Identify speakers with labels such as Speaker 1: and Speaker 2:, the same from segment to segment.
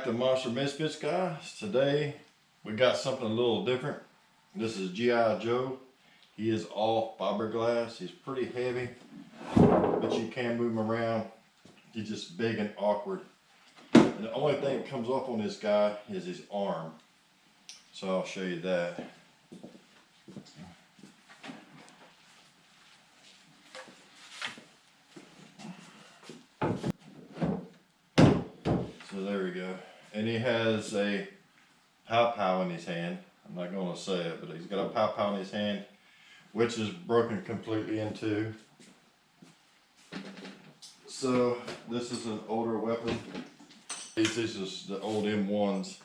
Speaker 1: to Monster Misfits, guys. Today we got something a little different. This is G.I. Joe. He is all fiberglass. He's pretty heavy, but you can move him around. He's just big and awkward. And the only thing that comes off on this guy is his arm. So I'll show you that. So there we go. And he has a pow-pow in his hand. I'm not going to say it, but he's got a pow-pow in his hand, which is broken completely in two. So this is an older weapon. This is the old M1s.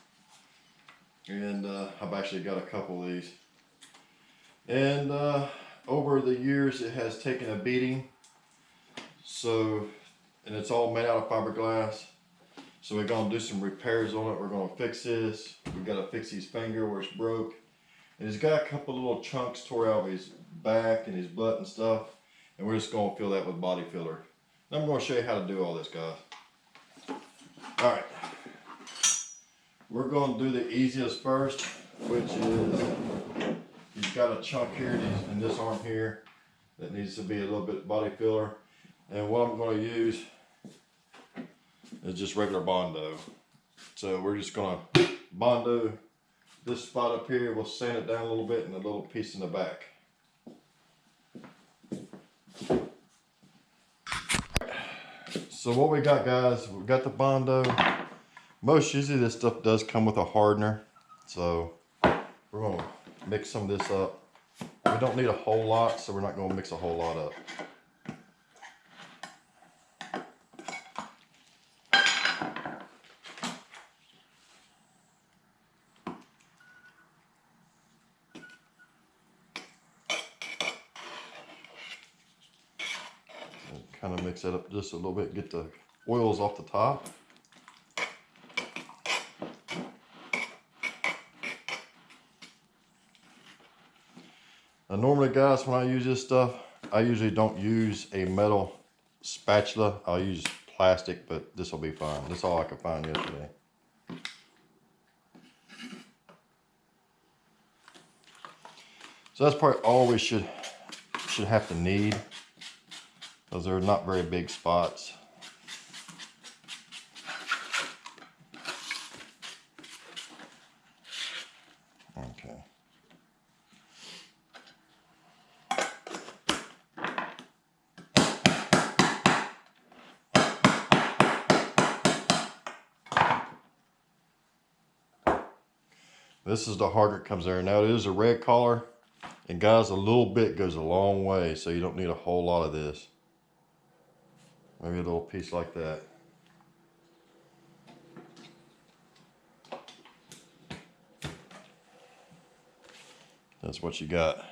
Speaker 1: And I've actually got a couple of these. And over the years it has taken a beating. So, and it's all made out of fiberglass. So we're going to do some repairs on it. We're going to fix this. We've got to fix his finger where it's broke. And he's got a couple little chunks tore out of his back and his butt and stuff. And we're just going to fill that with body filler. And I'm going to show you how to do all this, guys. Alright. We're going to do the easiest first, which is he's got a chunk here in this arm here that needs to be a little bit body filler. And what I'm going to use is just regular Bondo. So we're just gonna Bondo this spot up here. We'll sand it down a little bit and a little piece in the back. So what we got, guys, we got the Bondo. Most usually this stuff does come with a hardener. So we're gonna mix some of this up. We don't need a whole lot, so we're not gonna mix a whole lot up. Kind of mix that up just a little bit, get the oils off the top. Now normally, guys, when I use this stuff, I usually don't use a metal spatula. I'll use plastic, but this will be fine. That's all I could find yesterday. So that's probably all we should have to need. Those are not very big spots. Okay. This is the harder it comes there. Now it is a red collar, and guys, a little bit goes a long way, so you don't need a whole lot of this. Maybe a little piece like that. That's what you got.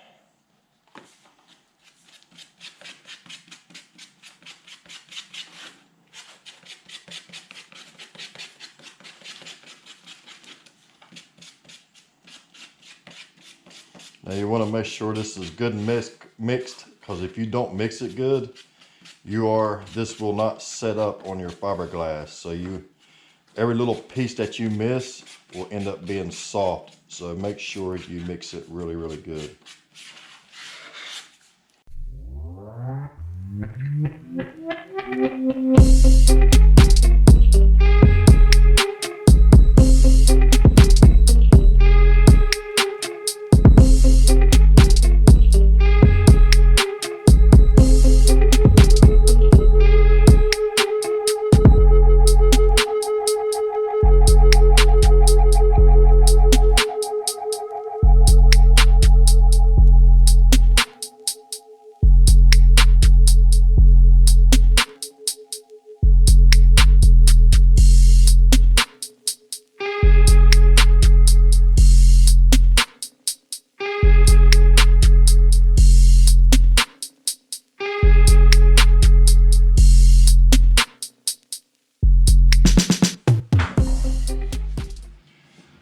Speaker 1: Now you want to make sure this is good and mixed, because if you don't mix it good, this will not set up on your fiberglass. So every little piece that you miss will end up being soft. So make sure you mix it really, really good.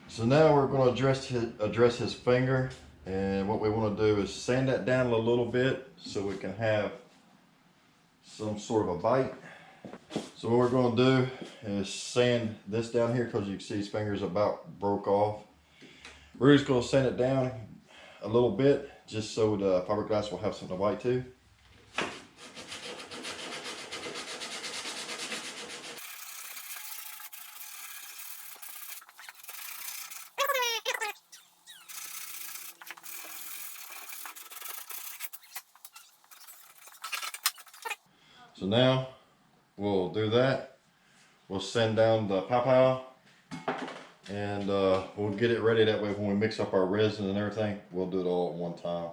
Speaker 1: So now we're going to address his finger, and what we want to do is sand that down a little bit so we can have some sort of a bite. So what we're going to do is sand this down here, because you can see his fingers about broke off. We're just going to sand it down a little bit just so the fiberglass will have something to bite to. So now we'll do that. We'll sand down the pow and we'll get it ready. That way when we mix up our resin and everything, we'll do it all at one time.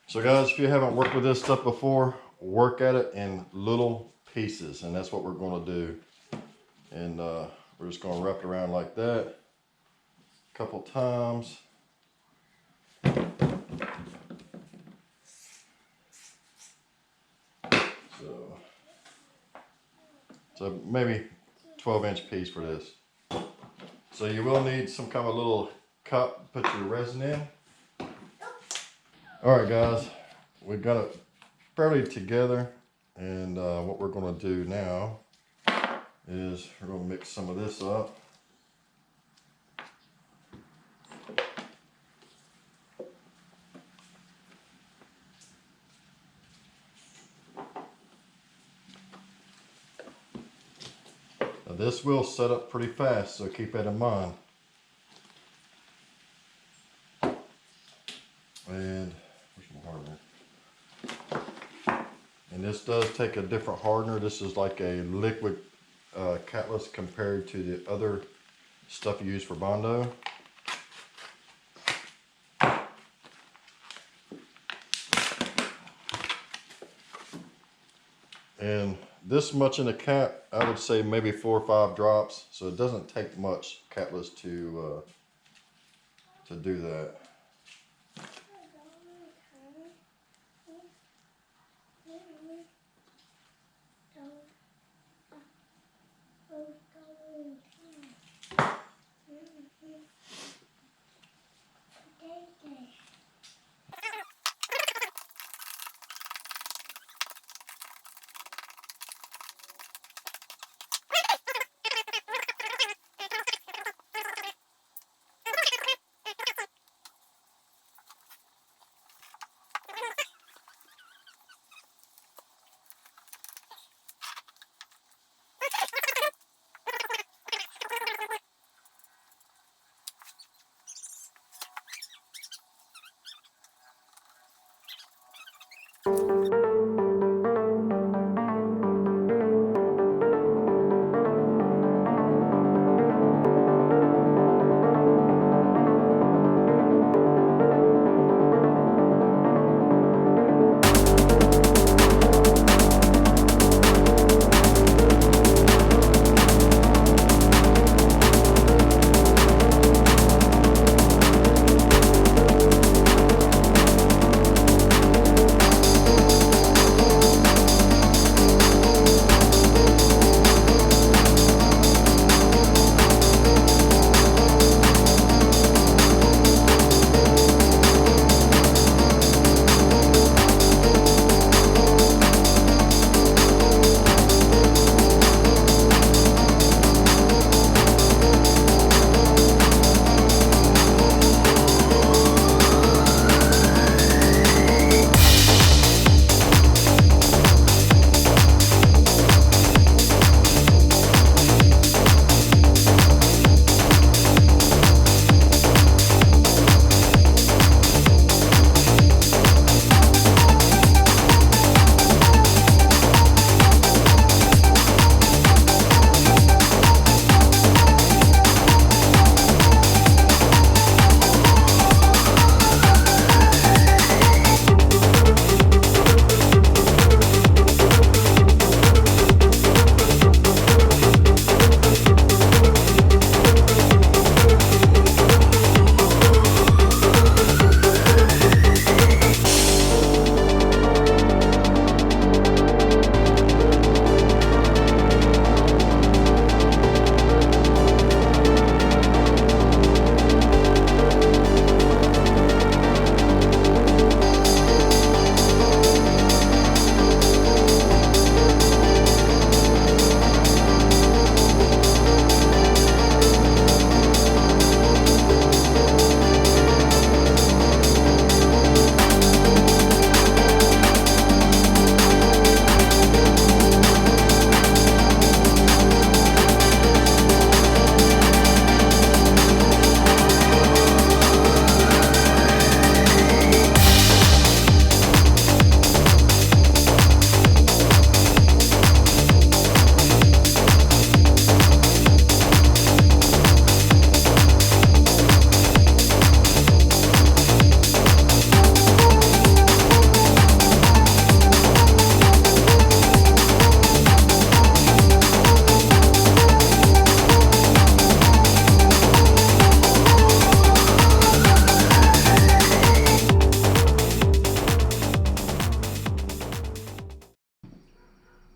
Speaker 1: So guys, if you haven't worked with this stuff before, work at it in little pieces, and that's what we're going to do. And we're just going to wrap it around like that a couple times. So maybe 12-inch piece for this. So you will need some kind of little cup to put your resin in. All right guys, we've got it fairly together, and what we're going to do now is we're going to mix some of this up. Now this will set up pretty fast, so keep that in mind. And where's my hardener? And this does take a different hardener. This is like a liquid catalyst compared to the other stuff you use for Bondo. And this much in the cap, I would say maybe 4 or 5 drops. So it doesn't take much catalyst to do that.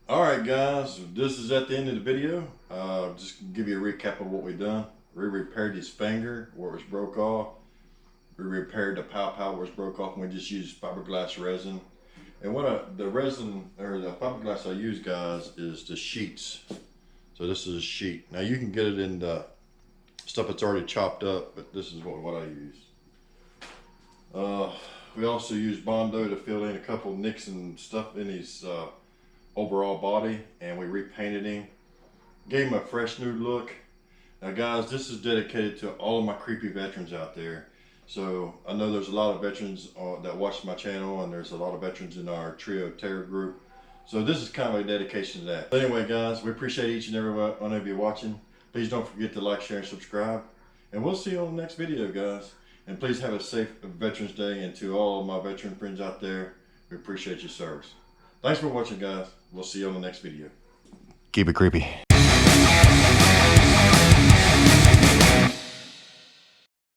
Speaker 1: Alright guys, this is at the end of the video. Just give you a recap of what we've done. We repaired his finger where it was broke off. We repaired the pow where it was broke off, and we just used fiberglass resin. And the resin or the fiberglass I use, guys, is the sheets. So this is a sheet. Now you can get it in the stuff that's already chopped up, but this is what I use. We also used Bondo to fill in a couple of nicks and stuff in his overall body, and we repainted him, gave him a fresh new look. Now guys, this is dedicated to all of my creepy veterans out there. So I know there's a lot of veterans that watch my channel, and there's a lot of veterans in our Trio Terror group. So this is kind of a dedication to that. But anyway guys, we appreciate each and every one of you watching. Please don't forget to like, share, and subscribe. And we'll see you on the next video, guys. And please have a safe Veterans Day. And to all of my veteran friends out there, we appreciate your service. Thanks for watching, guys. We'll see you on the next video. Keep it creepy.